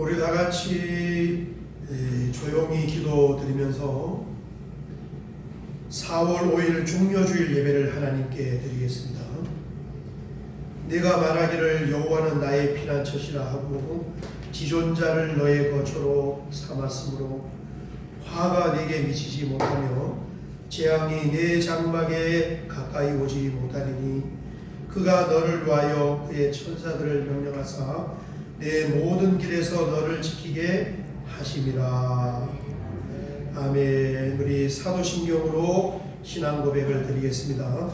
우리 다 같이 조용히 기도드리면서 4월 5일 종려주일 예배를 하나님께 드리겠습니다. 네가 말하기를 여호와는 나의 피난처시라 하고 지존자를 너의 거처로 삼았으므로 화가 네게 미치지 못하며 재앙이 네 장막에 가까이 오지 못하리니 그가 너를 위하여 그의 천사들을 명령하사 내 모든 길에서 너를 지키게 하심이라. 아멘. 우리 사도신경으로 신앙 고백을 드리겠습니다.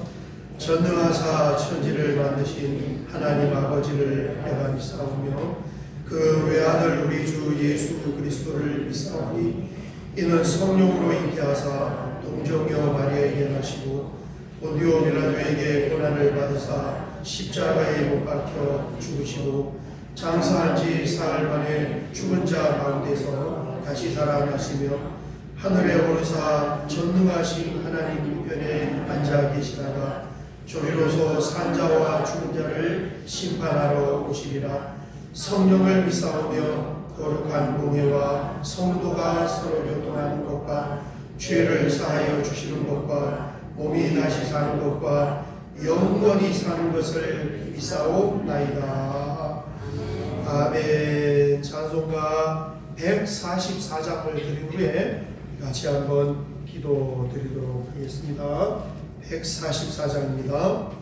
전능하사 천지를 만드신 하나님 아버지를 내가 믿사오며 그 외아들 우리 주 예수 그리스도를 믿사오니 이는 성령으로 잉태하사 동정녀 마리아에게 나시고 본디오 빌라도에게 고난을 받으사 십자가에 못 박혀 죽으시고 장사한 지 사흘 만에 죽은 자 가운데서 다시 살아나시며 하늘에 오르사 전능하신 하나님 우편에 앉아 계시다가 저리로서 산자와 죽은 자를 심판하러 오시리라. 성령을 믿사오며 거룩한 공회와 성도가 서로 교통하는 것과 죄를 사하여 주시는 것과 몸이 다시 사는 것과 영원히 사는 것을 믿사옵나이다. 아멘. 찬송가 144장을 드린 후에 같이 한번 기도 드리도록 하겠습니다. 144장입니다.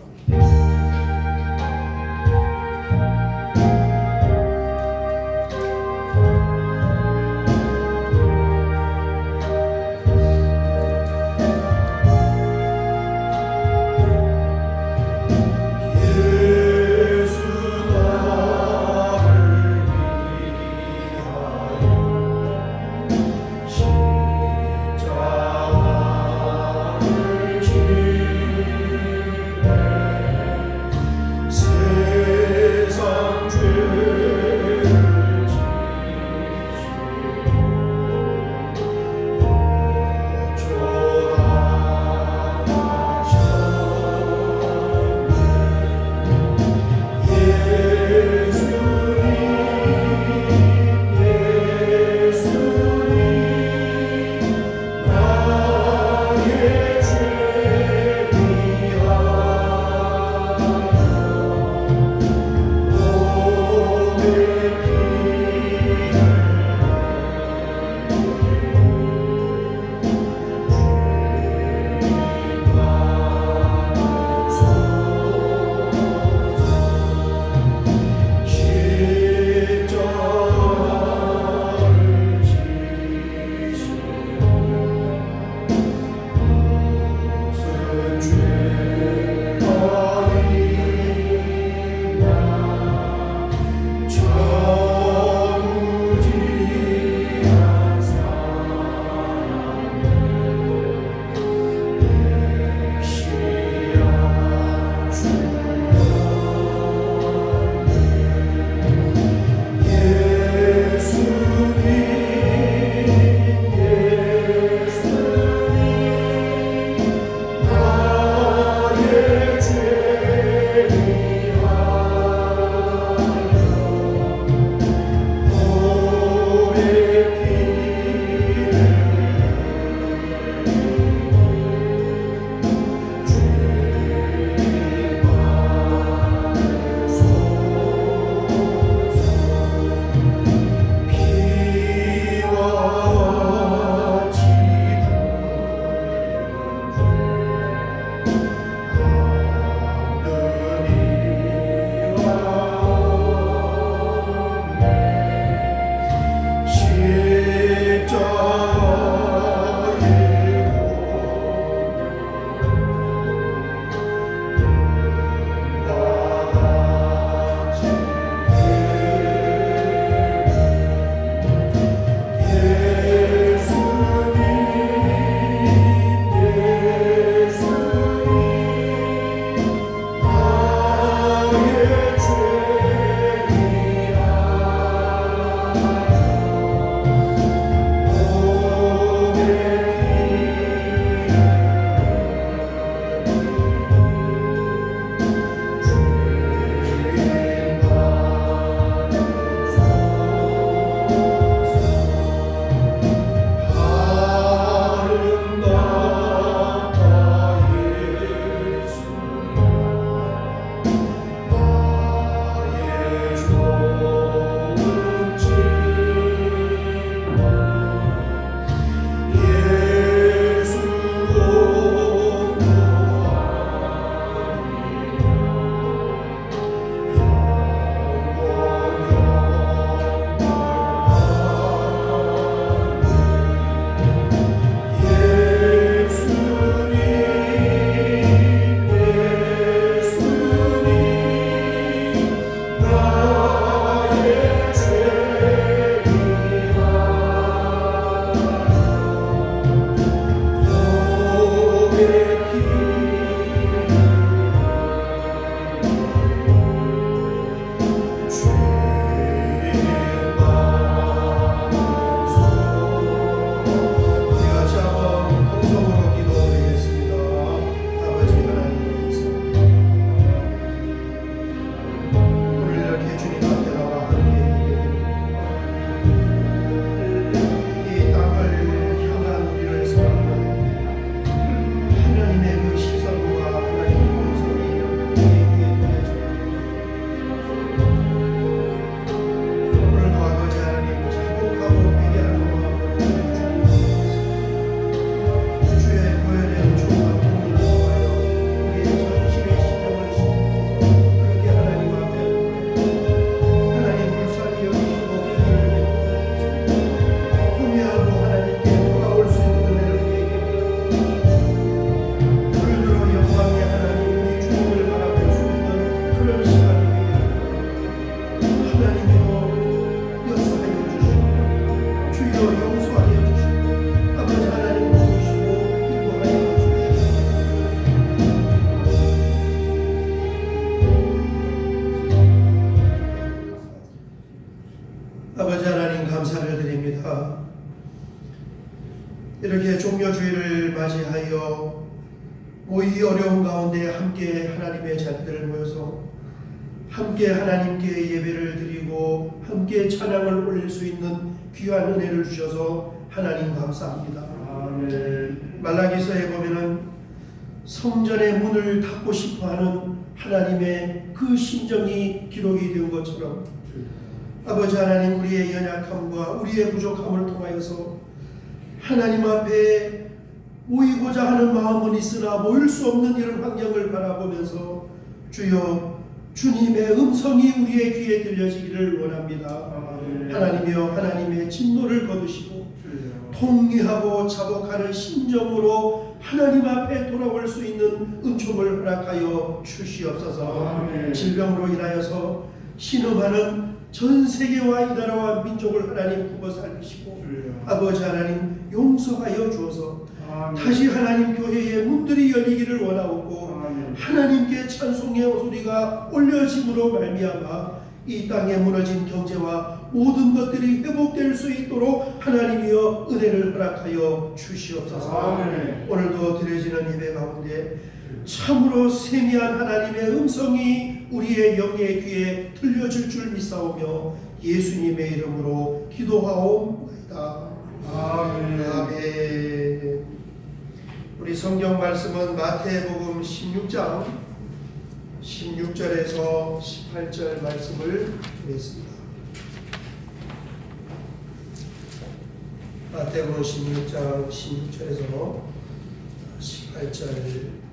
이렇게 종려주일을 맞이하여 이 어려운 가운데 함께 하나님의 자녀들 모여서 함께 하나님께 예배를 드리고 함께 찬양을 올릴 수 있는 귀한 은혜를 주셔서 하나님 감사합니다. 아멘. 말라기서에 보면은 성전의 문을 닫고 싶어하는 하나님의 그 심정이 기록이 된 것처럼 아버지 하나님, 우리의 연약함과 우리의 부족함을 통하여서 하나님 앞에 모이고자 하는 마음은 있으나 모일 수 없는 이런 환경을 바라보면서 주여 주님의 음성이 우리의 귀에 들려지기를 원합니다. 하나님이여, 하나님의 진노를 거두시고 통회하고 자복하는 심정으로 하나님 앞에 돌아올 수 있는 은총을 허락하여 주시옵소서. 질병으로 인하여서 신음하는 전 세계와 이 나라와 민족을 하나님 구워 살리시고 아버지 하나님 용서하여 주어서 다시 하나님 교회의 문들이 열리기를 원하옵고 하나님께 찬송의 소리가 올려짐으로 말미암아 이 땅에 무너진 경제와 모든 것들이 회복될 수 있도록 하나님이여 은혜를 허락하여 주시옵소서. 오늘도 드려지는 예배 가운데 참으로 세미한 하나님의 음성이 우리의 영의 귀에 들려질 줄 믿사오며 예수님의 이름으로 기도하옵나이다. 아멘. 아멘. 우리 성경 말씀은 마태복음 16장 16절에서 18절 말씀을 드리겠습니다. 마태복음 16장 16절에서 18절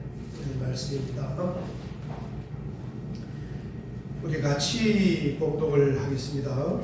말씀입니다. 우리 같이 봉독을 하겠습니다.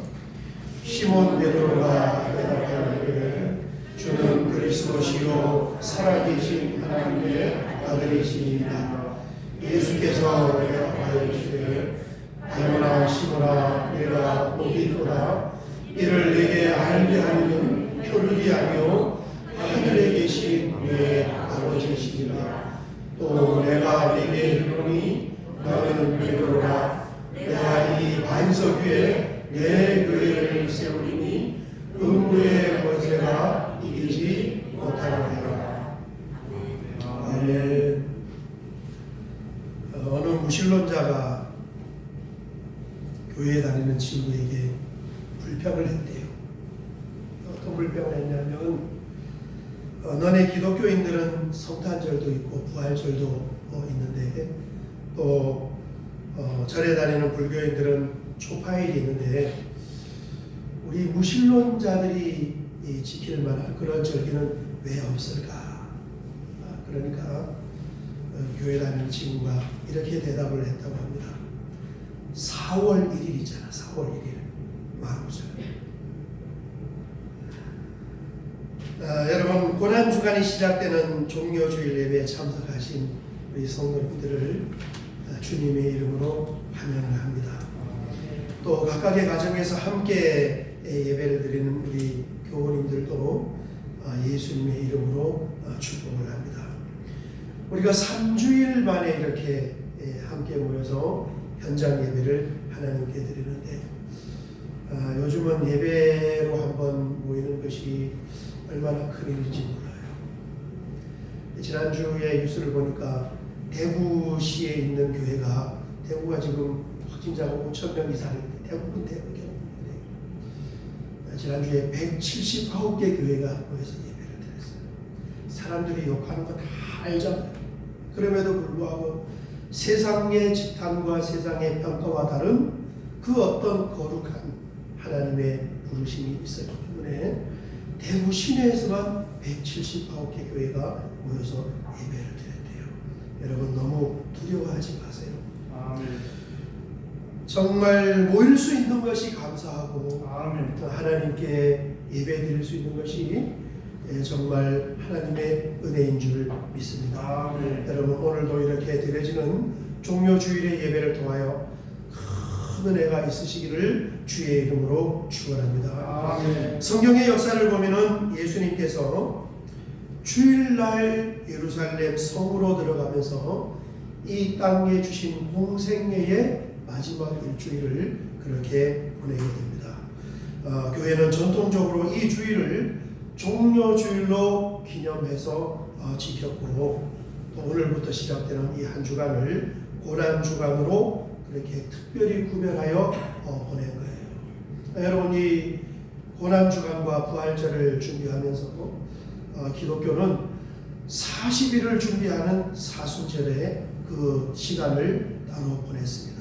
시몬 베드로가 대답하되 주는 그리스도시요 살아계신 하나님의 아들이시니라. 예수께서 대답하여 이르시되 알거나 시몬아, 내가 복이 있도다. 이를 내게 알게 하는 혈육이 아니요 하늘에 계신 내 아버지시니라. 또 내가 내게 이르노니 너는 베드로라. 내가 이 반석 위에 내 교회를 세우리니 음부의 권세가 이기지 못하리라. 아멘. 어느 무신론자가 교회에 다니는 친구에게 불평을 했대요. 어떤 불평을 했냐면 너네 기독교인들은 성탄절도 있고 부활절도 있는데 또 절에 다니는 불교인들은 초파일이 있는데 우리 무신론자들이 지킬 만한 그런 절기는 왜 없을까? 그러니까 교회 다니는 친구가 이렇게 대답을 했다고 합니다. 4월 1일 있잖아. 4월 1일 마구절. 여러분, 고난주간이 시작되는 종려주일 예배에 참석하신 우리 성도님들을 주님의 이름으로 환영을 합니다. 또 각각의 가정에서 함께 예배를 드리는 우리 교우님들도 예수님의 이름으로 축복을 합니다. 우리가 3주일 만에 이렇게 함께 모여서 현장 예배를 하나님께 드리는데 요즘은 예배로 한번 모이는 것이 얼마나 큰 일인지 몰라요. 지난주에 뉴스를 보니까 대구시에 있는 교회가 대구가 지금 확진자가 5,000명 이상인데 대부분 경북인데 지난주에 179개 교회가 모여서 예배를 드렸어요. 사람들이 욕하는 거 다 알잖아요. 그럼에도 불구하고 세상의 지탄과 세상의 평가와 다른 그 어떤 거룩한 하나님의 부르심이 있었기 때문에 대구 시내에서만 179개 교회가 모여서 예배를 드렸대요. 여러분 너무 두려워하지 마세요. 아멘. 정말 모일 수 있는 것이 감사하고 아멘. 하나님께 예배 드릴 수 있는 것이 정말 하나님의 은혜인 줄 믿습니다. 아멘. 여러분 오늘도 이렇게 드려지는 종료주일의 예배를 통하여 큰 은혜가 있으시기를 주의 이름으로 축원합니다. 아멘. 성경의 역사를 보면은 예수님께서 주일날 예루살렘 성으로 들어가면서 이 땅에 주신 공생애의 마지막 일주일을 그렇게 보내게 됩니다. 교회는 전통적으로 이 주일을 종료주일로 기념해서 지켰고, 또 오늘부터 시작되는 이 한 주간을 고난주간으로 그렇게 특별히 구별하여 보낸 거예요. 여러분, 이 고난주간과 부활절을 준비하면서 기독교는 40일을 준비하는 사순절의 그 시간을 따로 보냈습니다.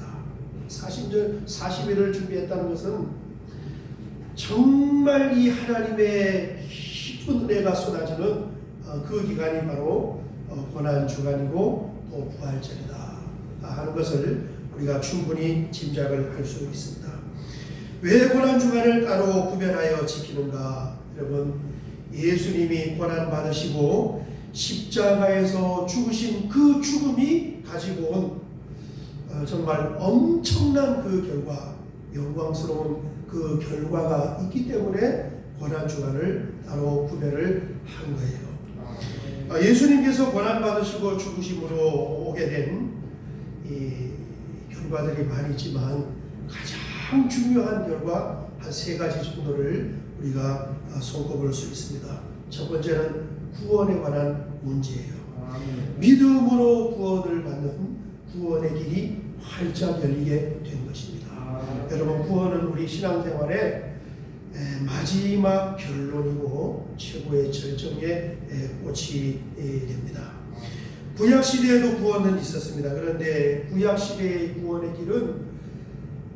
40일을 준비했다는 것은 정말 이 하나님의 깊은 은혜가 쏟아지는 그 기간이 바로 고난주간이고 또 부활절이다 하는 것을 우리가 충분히 짐작을 할 수 있습니다. 왜 고난주간을 따로 구별하여 지키는가? 여러분, 예수님이 고난받으시고 십자가에서 죽으신 그 죽음이 가지고 온 정말 엄청난 그 결과, 영광스러운 그 결과가 있기 때문에 고난주간을 따로 구별을 한 거예요. 예수님께서 고난받으시고 죽으심으로 오게 된 이 결과들이 많이 있지만 가장 중요한 결과 한 3가지 정도를 우리가 손꼽을 수 있습니다. 첫 번째는 구원에 관한 문제예요. 믿음으로 구원을 받는 구원의 길이 활짝 열리게 된 것입니다. 여러분, 구원은 우리 신앙생활의 마지막 결론이고 최고의 절정의 꽃이 됩니다. 구약시대에도 구원은 있었습니다. 그런데 구약시대의 구원의 길은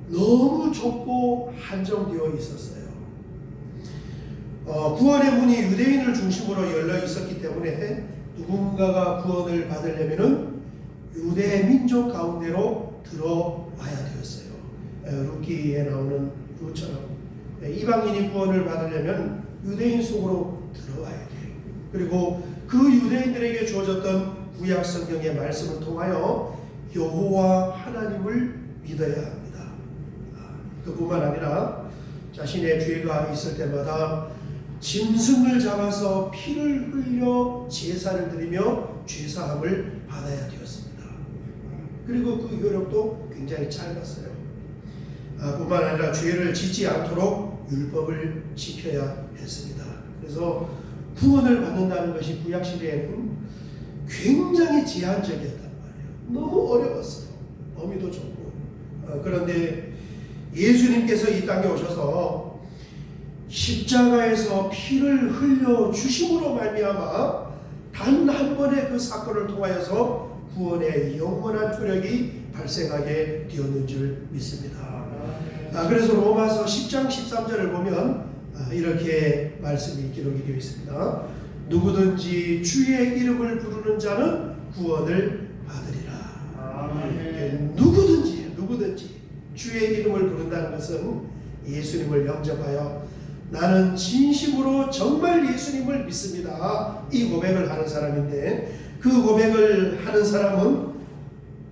너무 좁고 한정되어 있었어요. 구원의 문이 유대인을 중심으로 열려 있었기 때문에 누군가가 구원을 받으려면 유대 민족 가운데로 들어와야 되었어요. 룻기에 나오는 룻처럼 이방인이 구원을 받으려면 유대인 속으로 들어와야 돼요. 그리고 그 유대인들에게 주어졌던 구약 성경의 말씀을 통하여 여호와 하나님을 믿어야 합니다. 그뿐만 아니라 자신의 죄가 있을 때마다 짐승을 잡아서 피를 흘려 제사를 드리며 죄사함을 받아야 되었습니다. 그리고 그 효력도 굉장히 짧았어요. 뿐만 아니라 죄를 짓지 않도록 율법을 지켜야 했습니다. 그래서 구원을 받는다는 것이 구약시대에는 굉장히 제한적이었단 말이에요. 너무 어려웠어요. 범위도 좁고. 그런데 예수님께서 이 땅에 오셔서 십자가에서 피를 흘려 주심으로 말미암아 단 한 번의 그 사건을 통하여서 구원의 영원한 효력이 발생하게 되었는 줄 믿습니다. 그래서 로마서 10장 13절을 보면 이렇게 말씀이 기록이 되어 있습니다. 누구든지 주의 이름을 부르는 자는 구원을 받으리라. 누구든지 주의 이름을 부른다는 것은 예수님을 영접하여 나는 진심으로 정말 예수님을 믿습니다, 이 고백을 하는 사람인데, 그 고백을 하는 사람은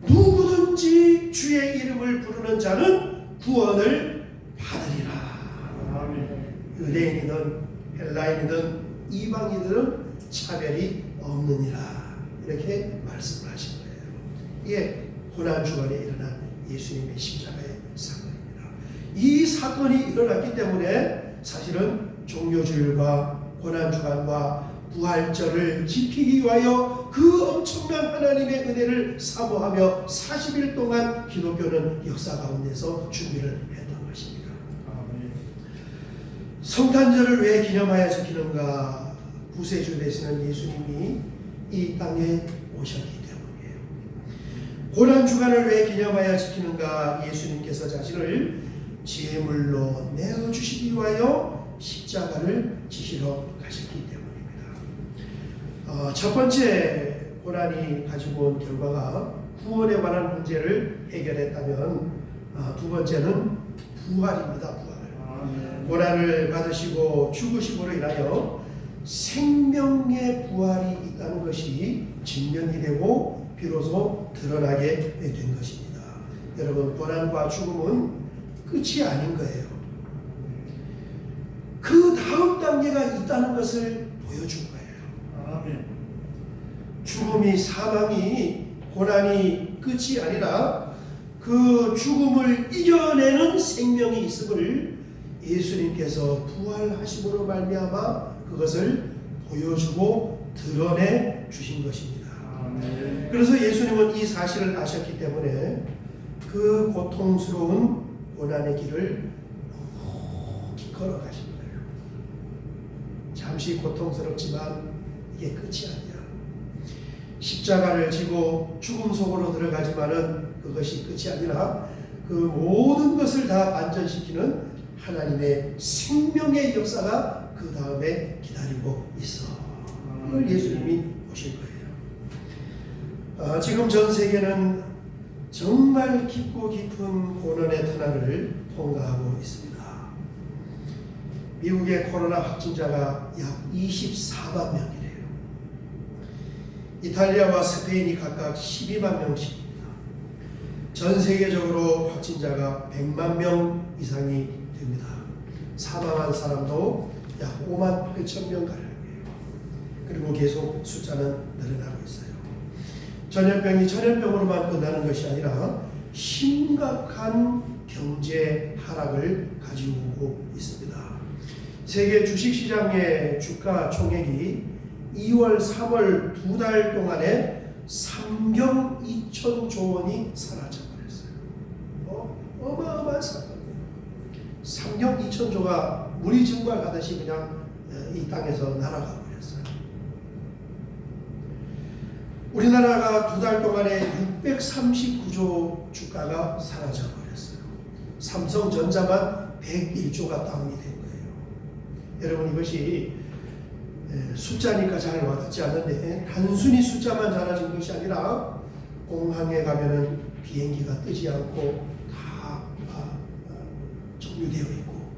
누구든지 주의 이름을 부르는 자는 구원을 받으리라. 유대인이든 헬라인이든 이방인들은 차별이 없느니라, 이렇게 말씀을 하신 거예요. 이게 고난주간에 일어난 예수님의 십자가의 사건입니다. 이 사건이 일어났기 때문에 사실은 종료주일과 고난주간과 부활절을 지키기 위하여 그 엄청난 하나님의 은혜를 사모하며 40일 동안 기독교는 역사 가운데서 준비를 했던 것입니다. 성탄절을 왜 기념하여 지키는가? 구세주 되시는 예수님이 이 땅에 오셨기 때문이에요. 고난주간을 왜 기념하여 지키는가? 예수님께서 자신을 제물로 내어주시기 위하여 십자가를 지시러 가셨기 때문입니다. 첫 번째 고난이 가지고 온 결과가 구원에 관한 문제를 해결했다면, 두 번째는 부활입니다. 부활. 고난을 받으시고 죽으심으로 인하여 생명의 부활이 있다는 것이 증명이 되고 비로소 드러나게 된 것입니다. 여러분, 고난과 죽음은 끝이 아닌 거예요. 그 다음 단계가 있다는 것을 보여준 거예요. 죽음이, 사망이, 고난이 끝이 아니라 그 죽음을 이겨내는 생명이 있음을 예수님께서 부활하심으로 말미암아 그것을 보여주고 드러내 주신 것입니다. 그래서 예수님은 이 사실을 아셨기 때문에 그 고통스러운 고난의 길을 묵묵히 걸어가신 거예요. 잠시 고통스럽지만 이게 끝이 아니야. 십자가를 지고 죽음 속으로 들어가지만은 그것이 끝이 아니라 그 모든 것을 다 반전시키는 하나님의 생명의 역사가 그 다음에 기다리고 있어. 이걸 예수님이 보실 거예요. 지금 전 세계는 정말 깊고 깊은 고난의 터널을 통과하고 있습니다. 미국의 코로나 확진자가 약 24만 명이래요. 이탈리아와 스페인이 각각 12만 명씩입니다. 전 세계적으로 확진자가 100만 명 이상이 됩니다. 사망한 사람도 약 5만 8천 명 가량이에요. 그리고 계속 숫자는 늘어나고 있어요. 전염병이 전염병으로만 끝나는 것이 아니라 심각한 경제 하락을 가지고 오고 있습니다. 세계 주식시장의 주가 총액이 2월, 3월 2달 동안에 3경 2천조 원이 사라져버렸어요. 어마어마한 사건이에요. 3경 2천조가 물이 증발하듯이 그냥 이 땅에서 날아가 버렸어요. 우리나라가 2달 동안에 639조 주가가 사라져 버렸어요. 삼성전자만 101조가 다운이 된 거예요. 여러분, 이것이 숫자니까 잘 와닿지 않는데 단순히 숫자만 작아진 것이 아니라 공항에 가면은 비행기가 뜨지 않고 다 종료되어 있고,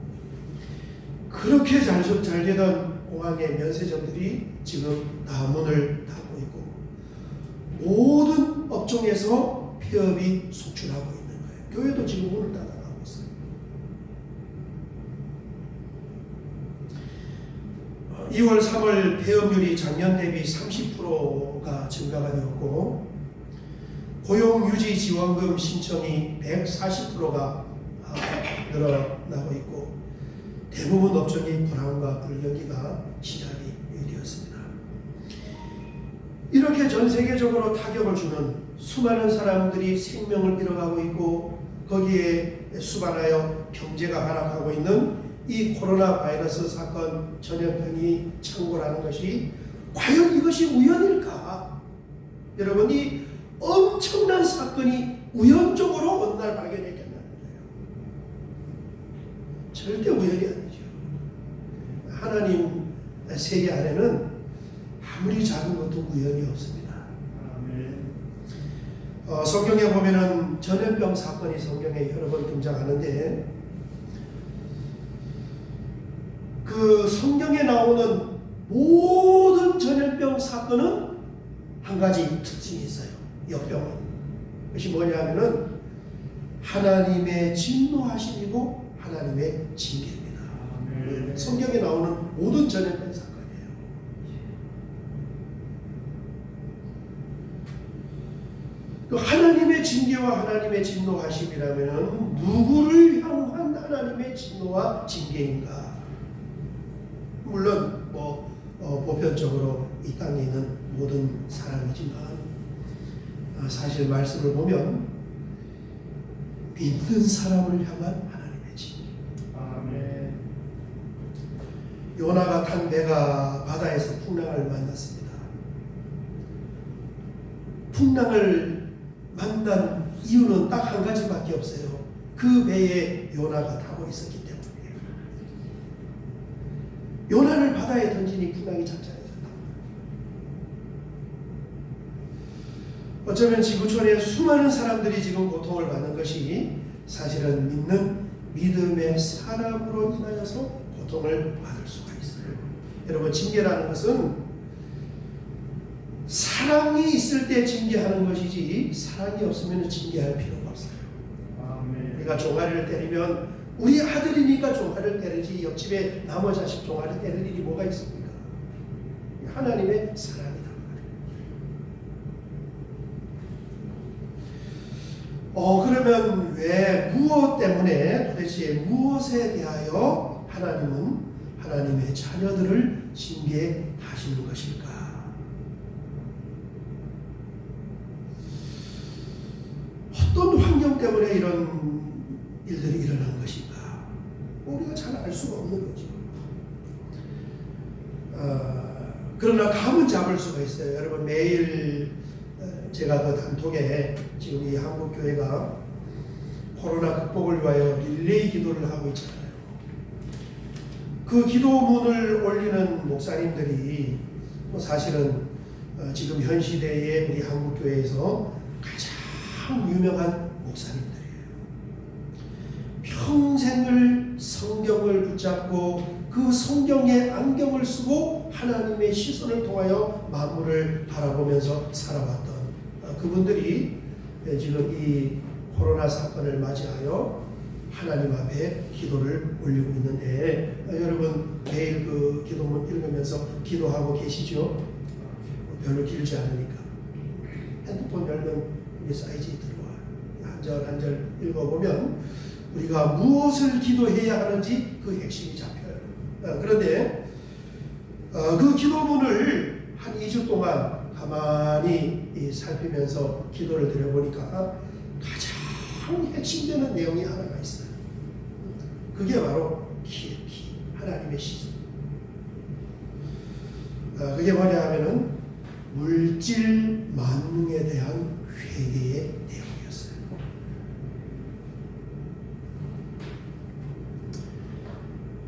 그렇게 잘 되던 공항의 면세점들이 지금 다 문을 닫고 있고, 모든 업종에서 폐업이 속출하고 있는 거예요. 교회도 지금 문을 닫아가고 있어요. 2월, 3월 폐업률이 작년 대비 30%가 증가가 되었고, 고용유지지원금 신청이 140%가 늘어나고 있고, 대부분 업종이 불황과 불경기가 시작이 되었습니다. 이렇게 전 세계적으로 타격을 주는 수많은 사람들이 생명을 잃어가고 있고, 거기에 수반하여 경제가 하락하고 있는 이 코로나 바이러스 사건, 전염병이 창궐하는 것이 과연 이것이 우연일까? 여러분, 이 엄청난 사건이 우연적으로 어느 날 발견했겠냐는 거예요. 절대 우연이 아니죠. 하나님 세계 안에는 아무리 작은 것도 우연이 없습니다. 성경에 보면은 전염병 사건이 성경에 여러 번 등장하는데, 그 성경에 나오는 모든 전염병 사건은 한 가지 특징이 있어요. 역병은. 그것이 뭐냐면은 하나님의 진노하심이고 하나님의 징계입니다. 성경에 나오는 모든 전염병 사건이에요. 그 하나님의 징계와 하나님의 진노하심이라면은 누구를 향한 하나님의 진노와 징계인가? 물론 보편적으로 이 땅에 있는 모든 사람이지만, 사실 말씀을 보면 믿는 사람을 향한 하나님의 징계. 아멘. 요나가 탄 배가 바다에서 풍랑을 만났습니다. 풍랑을 만난 이유는 딱 한 가지밖에 없어요. 그 배에 요나가 타고 있었기 때문이에요. 요나를 바다에 던지니 풍랑이 잔잔해졌다. 어쩌면 지구촌에 수많은 사람들이 지금 고통을 받는 것이 사실은 믿는 믿음의 사람으로 인하여서 고통을 받을 수가 있어요. 여러분, 징계라는 것은 사랑이 있을 때 징계하는 것이지 사랑이 없으면 징계할 필요가 없어요. 아멘. 우리가 종아리를 때리면 우리 아들이니까 종아리를 때리지 옆집에 나머 자식 종아리 때릴 일이 뭐가 있습니까? 하나님의 사랑이다. 그러면 왜, 무엇 때문에, 도대체 무엇에 대하여 하나님은 하나님의 자녀들을 징계하시는 것일까? 어떤 환경 때문에 이런 일들이 일어난 것인가? 우리가 잘 알 수가 없는 거죠. 그러나 감은 잡을 수가 있어요. 여러분, 매일 제가 그 단톡에 지금 이 한국교회가 코로나 극복을 위하여 릴레이 기도를 하고 있잖아요. 그 기도문을 올리는 목사님들이 사실은 지금 현 시대에 우리 한국교회에서 가장 유명한 목사님들이에요. 평생을 성경을 붙잡고 그 성경의 안경을 쓰고 하나님의 시선을 통하여 만물을 바라보면서 살아왔던 그분들이 지금 이 코로나 사건을 맞이하여 하나님 앞에 기도를 올리고 있는데, 여러분 매일 그 기도문 읽으면서 기도하고 계시죠? 별로 길지 않으니까 핸드폰 열면 이게 사이즈에 들어와요. 한 절 한 절 읽어보면 우리가 무엇을 기도해야 하는지 그 핵심이 잡혀요. 그런데 그 기도문을 한 2주 동안 가만히 살피면서 기도를 드려보니까 가장 핵심되는 내용이 하나가 있어요. 그게 바로 키, 하나님의 시선. 그게 뭐냐 하면은 물질 만능에 대한 회개의 내용이었어요.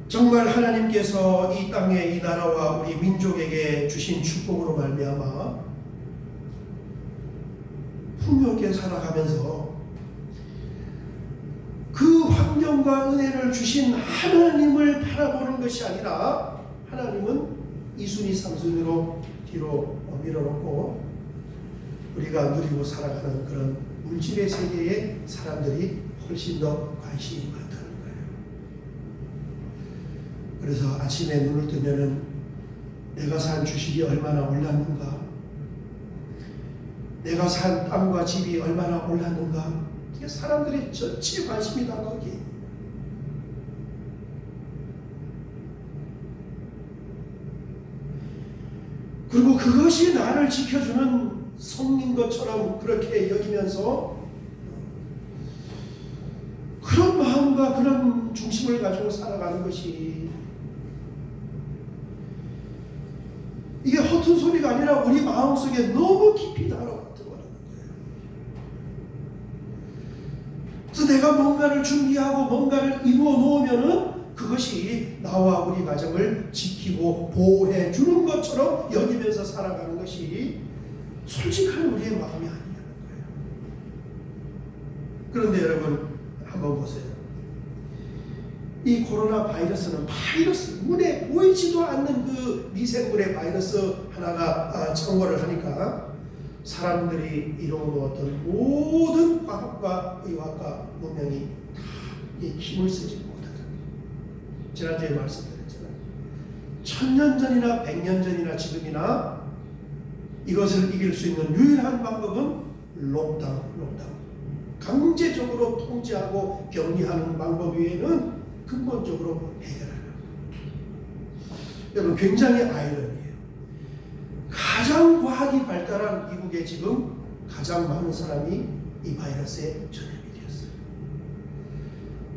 정말 하나님께서 이 땅에 이 나라와 우리 민족에게 주신 축복으로 말미암아 풍요롭게 살아가면서 그 환경과 은혜를 주신 하나님을 바라보는 것이 아니라, 하나님은 이순위 삼순위로 뒤로 밀어놓고 우리가 누리고 살아가는 그런 물질의 세계에 사람들이 훨씬 더 관심이 많다는 거예요. 그래서 아침에 눈을 뜨면은 내가 산 주식이 얼마나 올랐는가, 내가 산 땅과 집이 얼마나 올랐는가, 이게 사람들의 전체 관심이 다 거기에. 그리고 그것이 나를 지켜주는 성인 것처럼 그렇게 여기면서 그런 마음과 그런 중심을 가지고 살아가는 것이, 이게 허튼 소리가 아니라 우리 마음속에 너무 깊이 들어가는 거예요. 그래서 내가 뭔가를 준비하고 뭔가를 이루어 놓으면은 그것이 나와 우리 가정을 지키고 보호해 주는 것처럼 여기면서 살아가는 것이 솔직한 우리의 마음이 아니냐는 거예요. 그런데 여러분 한번 보세요. 이 코로나 바이러스는 눈에 보이지도 않는 그 미생물의 바이러스 하나가 창궐을 하니까 사람들이 이뤄놓았던 모든 과학과 의학과 문명이 다 힘을 쓰지 못하다. 지난주에 말씀드렸잖아요. 1000년 전이나 100년 전이나 지금이나 이것을 이길 수 있는 유일한 방법은 록다운. 강제적으로 통제하고 격리하는 방법 외에는 근본적으로 해결하는 거예요. 여러분, 굉장히 아이러니해요. 가장 과학이 발달한 미국에 지금 가장 많은 사람이 이 바이러스에 전염이 되었어요.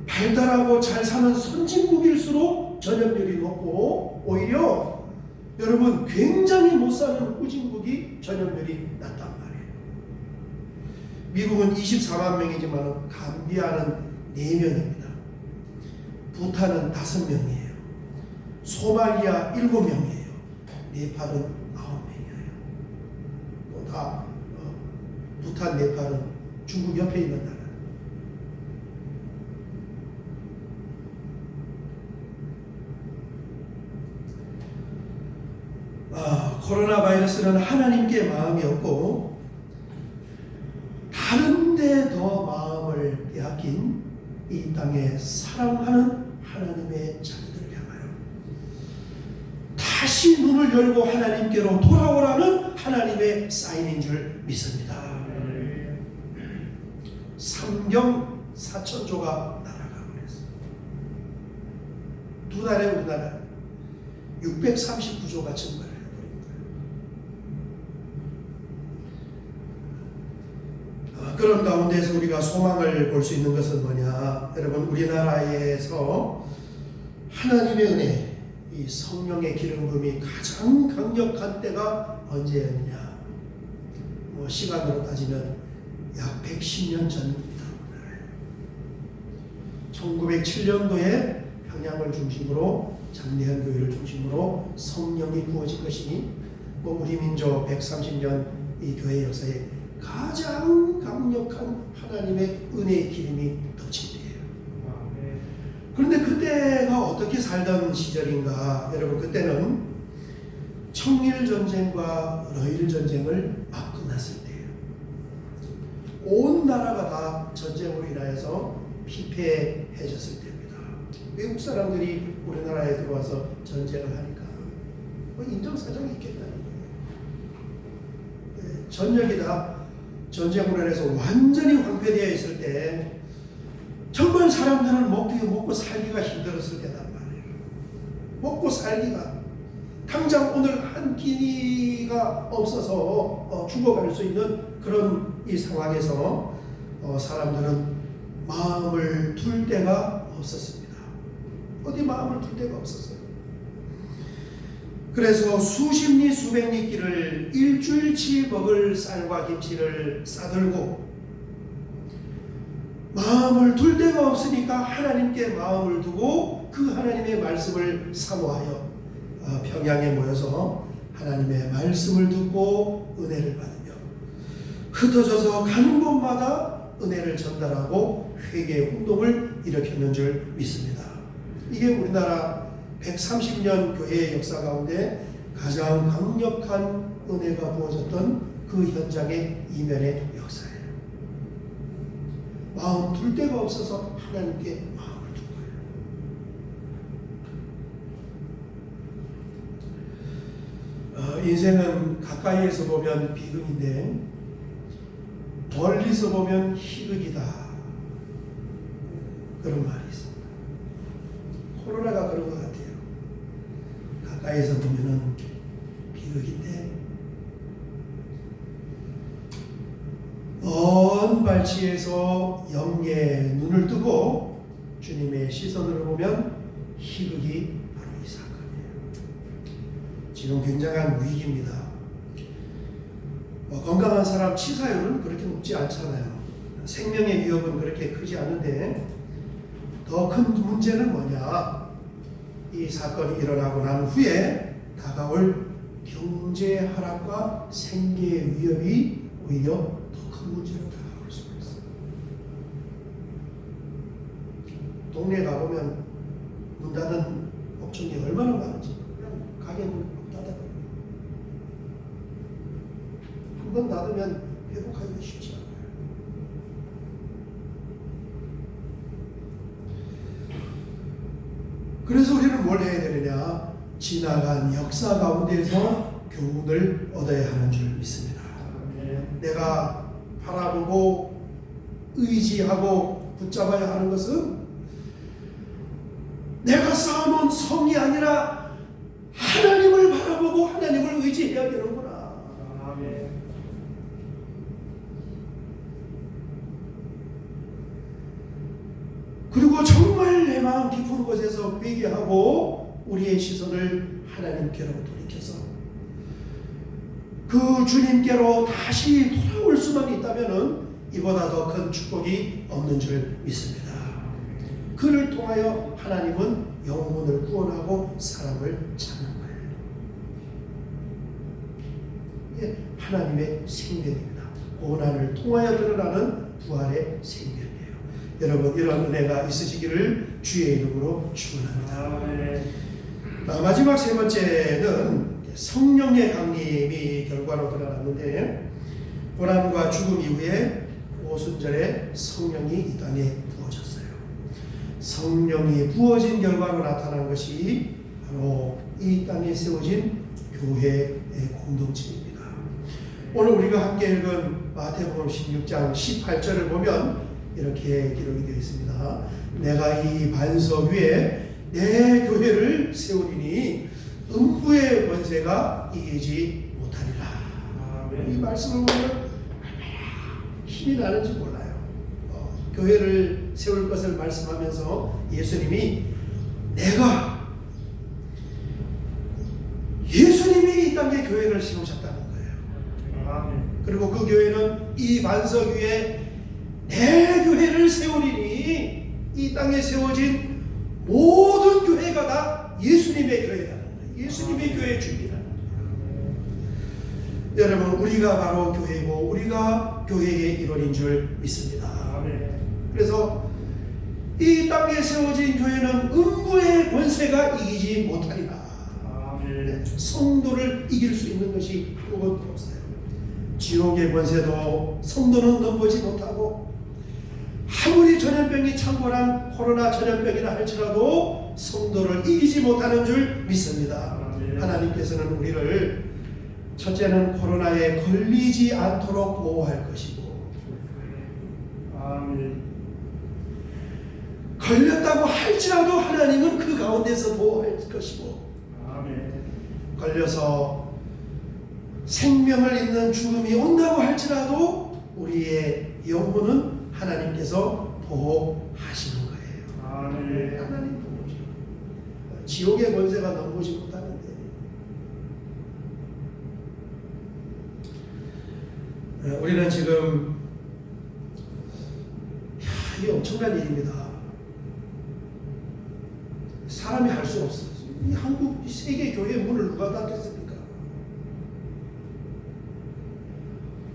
발달하고 잘 사는 선진국일수록 전염률이 높고, 오히려 여러분 굉장히 못 사는 후진국이 전염률이 낮단 말이에요. 미국은 24만 명이지만 감비아는 4명입니다. 부탄은 5명이에요. 소말리아 7명이에요. 네팔은 9명이에요. 다 부탄, 네팔은 중국 옆에 있는 나라. 코로나 바이러스는 하나님께 마음이 없고 다른 데 더 마음을 빼앗긴 이 땅에 사랑하는 하나님의 자녀들을 향하여 다시 눈을 열고 하나님께로 돌아오라는 하나님의 사인인 줄 믿습니다. 3경 4천조가 날아가고 있어요. 2달에 우리나라 639조가 증발해버린 거예요. 그런 가운데서 우리가 소망을 볼 수 있는 것은 뭐냐? 여러분, 우리나라에서 하나님의 은혜, 이 성령의 기름 부음이 가장 강력한 때가 언제였느냐? 시간으로 따지면 약 110년 전입니다. 1907년도에 평양을 중심으로, 장례한 교회를 중심으로 성령이 부어진 것이 우리 민족 130년 이 교회 역사에 가장 강력한 하나님의 은혜의 기름이 덮친 때예요. 그런데 그때가 어떻게 살던 시절인가? 여러분, 그때는 청일전쟁과 러일전쟁을 막 끝났을 때예요. 온 나라가 다 전쟁으로 인하여서 피폐해졌을 때입니다. 외국 사람들이 우리나라에 들어와서 전쟁을 하니까 인정사정이 있겠다는 거예요. 전역이 다 전쟁으로 인해서 완전히 황폐되어 있을 때 정말 사람들은 먹고 살기가 힘들었을 때단 말이에요. 먹고 살기가 당장 오늘 한 끼니가 없어서 죽어갈 수 있는 그런 이 상황에서 사람들은 마음을 둘 데가 없었습니다. 어디 마음을 둘 데가 없었어요. 그래서 수십 리 수백 리 끼를 일주일치 먹을 쌀과 김치를 싸들고 마음을 둘 데가 없으니까 하나님께 마음을 두고 그 하나님의 말씀을 사모하여 평양에 모여서 하나님의 말씀을 듣고 은혜를 받으며 흩어져서 가는 곳마다 은혜를 전달하고 회개의 운동을 일으켰는 줄 믿습니다. 이게 우리나라 130년 교회의 역사 가운데 가장 강력한 은혜가 부어졌던 그 현장의 이면의 역사예요. 마음 둘 데가 없어서 하나님께 마음을 둔 거예요. 인생은 가까이에서 보면 비극인데 멀리서 보면 희극이다. 그런 말이 있습니다. 코로나가 그런 것 같아요. 가까이에서 보면은 비극인데 먼 발치에서 영예의 눈을 뜨고 주님의 시선을 보면 희극이 바로 이 사건이에요. 지금 굉장한 위기입니다. 건강한 사람 치사율은 그렇게 높지 않잖아요. 생명의 위협은 그렇게 크지 않은데 더 큰 문제는 뭐냐? 이 사건이 일어나고 난 후에 다가올 경제 하락과 생계의 위협이 오히려 더 큰 문제로 다가올 수가 있어요. 동네에 가보면 문 닫은 업종이 얼마나 많은지 그냥 가게 문 닫아버려요. 한 번 닫으면 회복하기가 쉽지 않아요. 그래서 우리는 뭘 해야 되느냐? 지나간 역사 가운데에서 교훈을 얻어야 하는 줄 믿습니다. 내가 바라보고 의지하고 붙잡아야 하는 것은 내가 쌓아놓은 성이 아니라 하나님을 바라보고 하나님을 의지해야 되는구나. 그리고 정말 내 마음 깊은 곳에서 회개하고 우리의 시선을 하나님께로 돌이켜서 그 주님께로 다시 돌아올 수만 있다면 이보다 더 큰 축복이 없는 줄 믿습니다. 그를 통하여 하나님은 영혼을 구원하고 사람을 찾는 거예요. 이게 하나님의 생명입니다. 고난을 통하여 드러나는 부활의 생명이에요. 여러분, 이런 은혜가 있으시기를 주의 이름으로 축원합니다. 마지막 세 번째는 성령의 강림이 결과로 드러났는데, 고난과 죽음 이후에 오순절에 성령이 이 땅에 부어졌어요. 성령이 부어진 결과로 나타난 것이 바로 이 땅에 세워진 교회의 공동체입니다. 오늘 우리가 함께 읽은 마태복음 16장 18절을 보면 이렇게 기록이 되어 있습니다. 내가 이 반석 위에 내 교회를 세우리니 음부의 권세가 이기지 못하리라. 이 말씀을 보면 얼마나 힘이 나는지 몰라요. 교회를 세울 것을 말씀하면서 예수님이 예수님이 이 땅에 교회를 세우셨다는 거예요. 그리고 그 교회는 이 반석 위에 내 교회를 세우리니, 이 땅에 세워진 모든 교회가 다 예수님의 교회라는 거예요. 예수님의 교회의 주인이라는 거예요. 여러분, 우리가 바로 교회고 우리가 교회의 일원인 줄 믿습니다. 그래서 이 땅에 세워진 교회는 음부의 권세가 이기지 못하리라. 성도를 이길 수 있는 것이 아무것도 없어요. 지옥의 권세도 성도는 넘보지 못하고, 아무리 전염병이 창궐한 코로나 전염병이라 할지라도 성도를 이기지 못하는 줄 믿습니다. 하나님께서는 우리를 첫째는 코로나에 걸리지 않도록 보호할 것이고, 걸렸다고 할지라도 하나님은 그 가운데서 보호할 것이고, 걸려서 생명을 잇는 죽음이 온다고 할지라도 우리의 영혼은 하나님께서 보호하시는 거예요. 하나님 보호죠. 지옥의 권세가 넘보지 못하는데, 우리는 지금 이게 엄청난 일입니다. 사람이 할 수 없어요. 이 한국 세계 교회 문을 누가 닫겠습니까?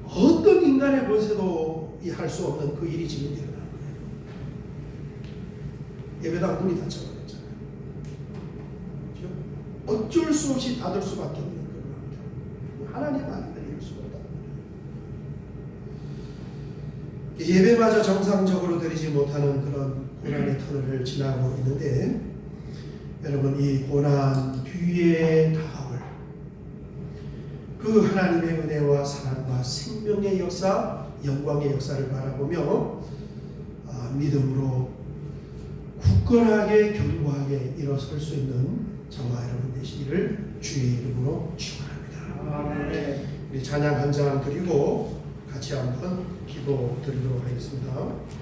어떤 인간의 권세도 할 수 없는 그 일이 지금 일어나는 거예요. 예배당 문이 닫혀버렸잖아요. 어쩔 수 없이 닫을 수밖에 없는 거예요. 하나님 아니면 이럴 수가 없다. 예배마저 정상적으로 드리지 못하는 그런 고난의 터널을 지나고 있는데, 여러분, 이 고난 뒤에 다가올 그 하나님의 은혜와 사랑과 생명의 역사, 영광의 역사를 바라보며 믿음으로 굳건하게 견고하게 일어설 수 있는 저와 여러분 되시기를 주의 이름으로 축원합니다. 우리 찬양 한 장 드리고 같이 한번 기도 드리도록 하겠습니다.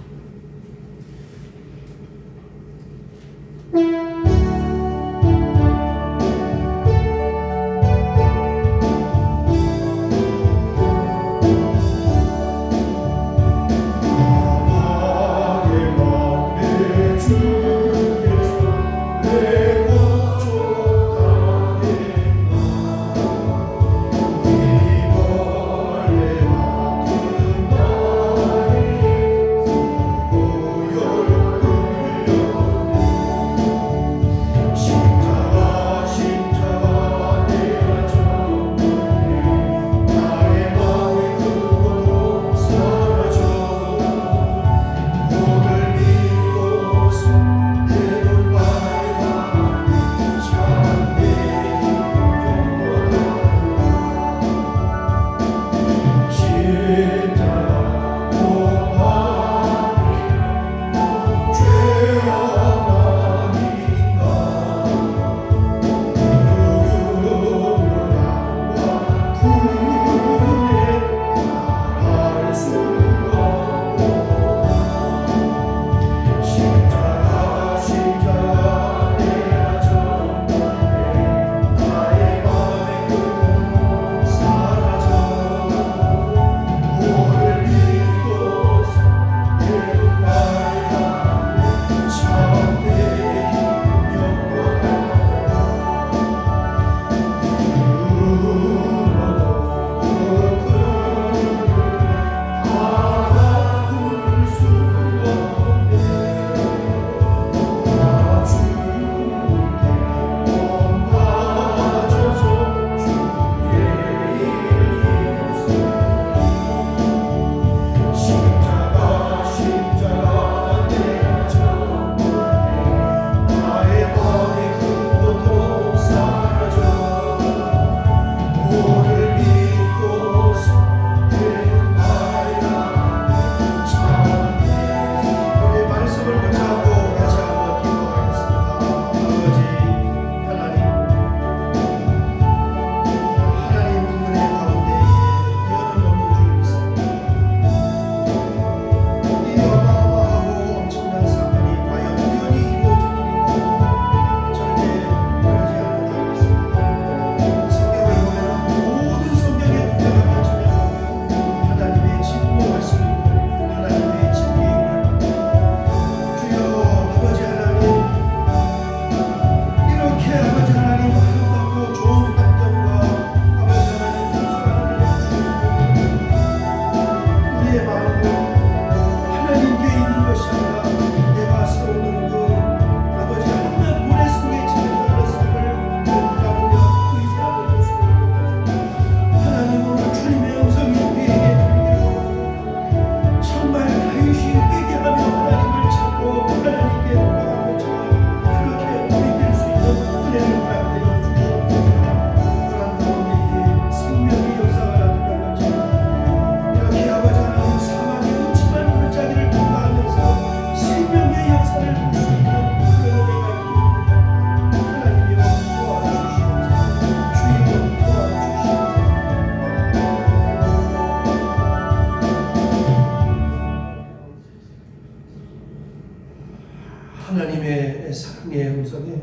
하나님의 사랑의 음성에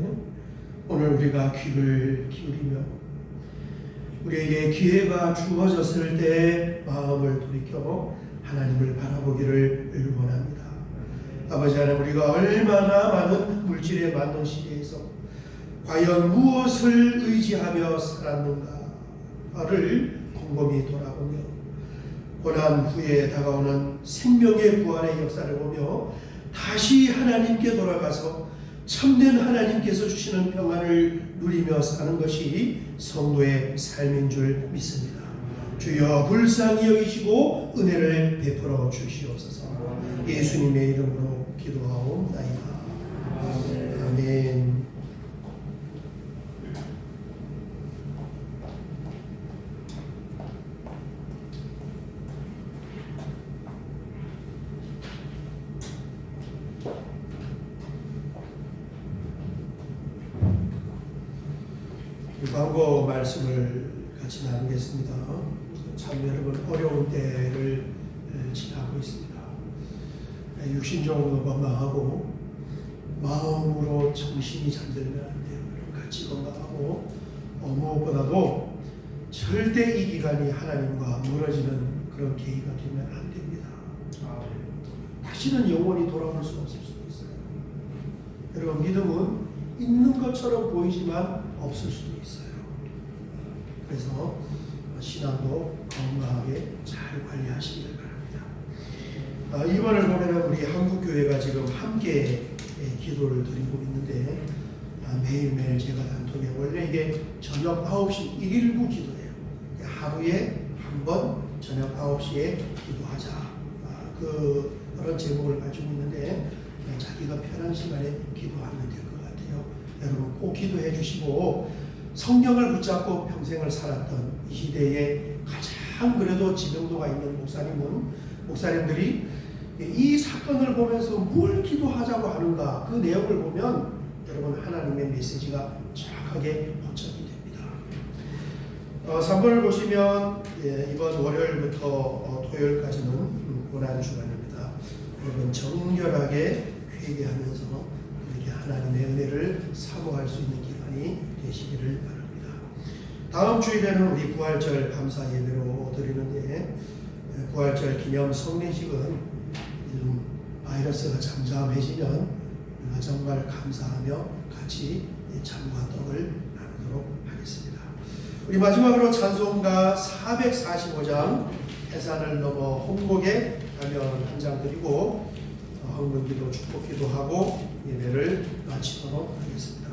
오늘 우리가 귀를 기울이며 우리에게 기회가 주어졌을 때 마음을 돌이켜 하나님을 바라보기를 원합니다. 아버지 하나님, 우리가 얼마나 많은 물질에 맞는 시대에서 과연 무엇을 의지하며 살았는가를 곰곰이 돌아보며 고난 후에 다가오는 생명의 부활의 역사를 보며 다시 하나님께 돌아가서 참된 하나님께서 주시는 평안을 누리며 사는 것이 성도의 삶인 줄 믿습니다. 주여 불쌍히 여기시고 은혜를 베풀어 주시옵소서. 예수님의 이름으로 기도하옵나이다. 아멘. 광고 말씀을 같이 나누겠습니다. 참 여러분 어려운 때를 지나고 있습니다. 육신적으로 건강하고 마음으로 정신이 잠들면 안 돼요. 같이 건강하고 무엇보다도 절대 이 기간이 하나님과 멀어지는 그런 계기가 되면 안 됩니다. 다시는 영원히 돌아올 수 없을 수도 있어요. 여러분 믿음은 있는 것처럼 보이지만 없을 수도 있어요. 그래서 신앙도 건강하게 잘 관리하시길 바랍니다. 이번을 보면 우리 한국교회가 지금 함께 기도를 드리고 있는데 매일매일 제가 단톡에 원래 이게 저녁 9시 119 기도예요. 하루에 한 번 저녁 9시에 기도하자. 그런 제목을 가지고 있는데 자기가 편한 시간에 기도하면 될 것 같아요. 여러분 꼭 기도해 주시고 성경을 붙잡고 평생을 살았던 이 시대에 가장 그래도 지명도가 있는 목사님들이 이 사건을 보면서 뭘 기도하자고 하는가 그 내용을 보면 여러분 하나님의 메시지가 정확하게 포착이 됩니다. 3번을 보시면 이번 월요일부터 토요일까지는 고난주간입니다. 여러분 정결하게 회개하면서 이렇게 하나님의 은혜를 사모할 수 있는 기간이 되시기를 바랍니다. 다음 주일에는 우리 부활절 감사 예배로 드리는데 부활절 기념 성례식은 바이러스가 잠잠해지면 우리가 정말 감사하며 같이 잠과 떡을 나누도록 하겠습니다. 우리 마지막으로 찬송가 445장 해산을 넘어 홍곡에 가면 한 장 드리고 헌금기도 축복기도 하고 예배를 마치도록 하겠습니다.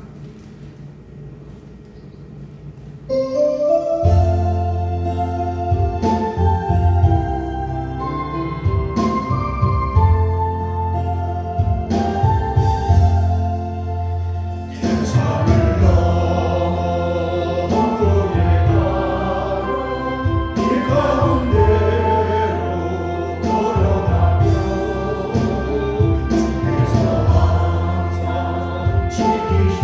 지키시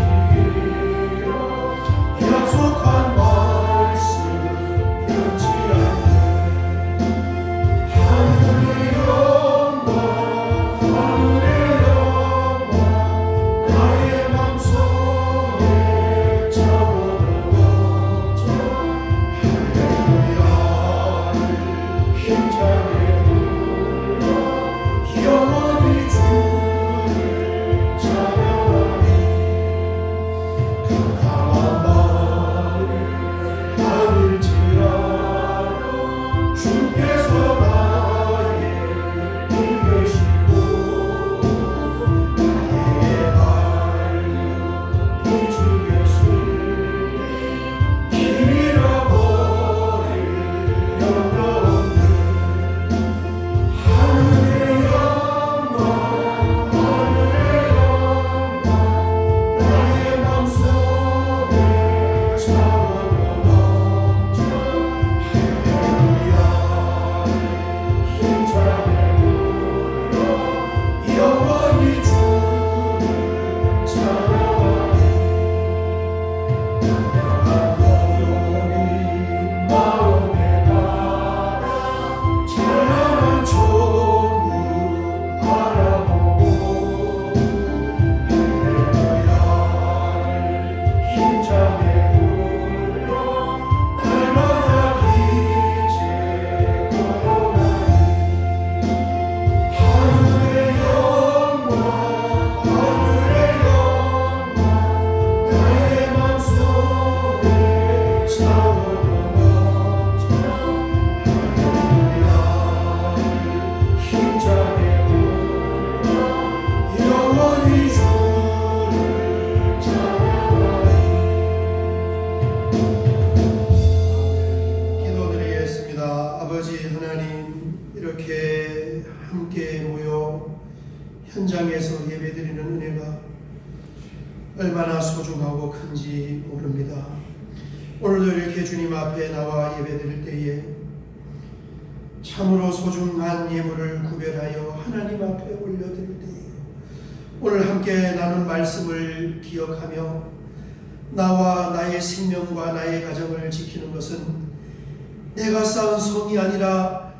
현장에서 예배드리는 은혜가 얼마나 소중하고 큰지 모릅니다. 오늘도 이렇게 주님 앞에 나와 예배드릴 때에 참으로 소중한 예물을 구별하여 하나님 앞에 올려드릴 때에 오늘 함께 나눈 말씀을 기억하며 나와 나의 생명과 나의 가정을 지키는 것은 내가 쌓은 성이 아니라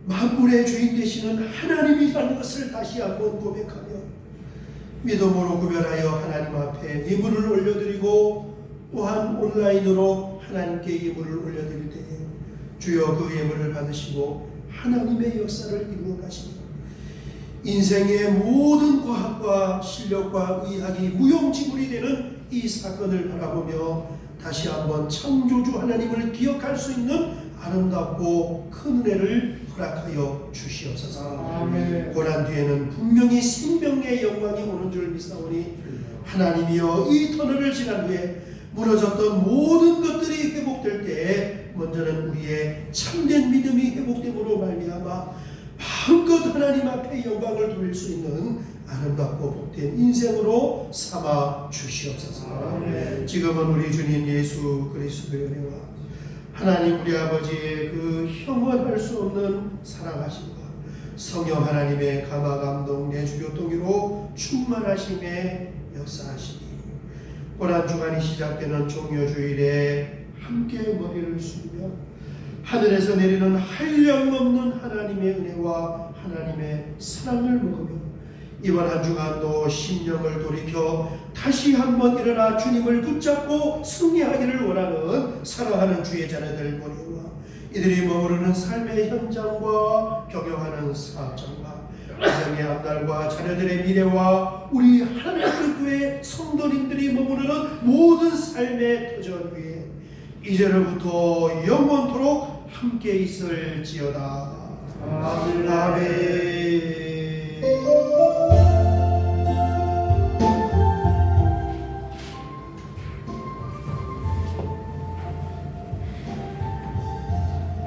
만물의 주인 되시는 하나님이라는 것을 다시 한번 고백하며 믿음으로 구별하여 하나님 앞에 예물을 올려드리고 또한 온라인으로 하나님께 예물을 올려드릴 때에 주여 그 예물을 받으시고 하나님의 역사를 이루어 가시며 인생의 모든 과학과 실력과 의학이 무용지물이 되는 이 사건을 바라보며 다시 한번 창조주 하나님을 기억할 수 있는 아름답고 큰 은혜를 허락하여 주시옵소서. 아멘. 고난 뒤에는 분명히 생명의 영광이 오는 줄 믿사오니 하나님이여 이 터널을 지난 후에 무너졌던 모든 것들이 회복될 때에 먼저는 우리의 참된 믿음이 회복됨으로 말미암아 마음껏 하나님 앞에 영광을 돌릴 수 있는 아름답고 복된 인생으로 삼아 주시옵소서. 아멘. 지금은 우리 주님 예수 그리스도의 은혜와 하나님 우리 아버지의 그 형언할 수 없는 사랑하심과 성령 하나님의 감화 감동 내주 교통으로 충만하심에 역사하시니 고난 주간이 시작되는 종료주일에 함께 머리를 숙이며 하늘에서 내리는 한량없는 하나님의 은혜와 하나님의 사랑을 먹으며 이번 한 주간도 심령을 돌이켜 다시 한번 일어나 주님을 붙잡고 승리하기를 원하는 사랑하는 주의 자녀들 보내와 이들이 머무르는 삶의 현장과 경영하는 사업장과 가정의 앞날과 자녀들의 미래와 우리 하나님 교회 성도님들이 머무르는 모든 삶의 터전 위에 이제로부터 영원토록 함께 있을지어다. 아멘. 아멘.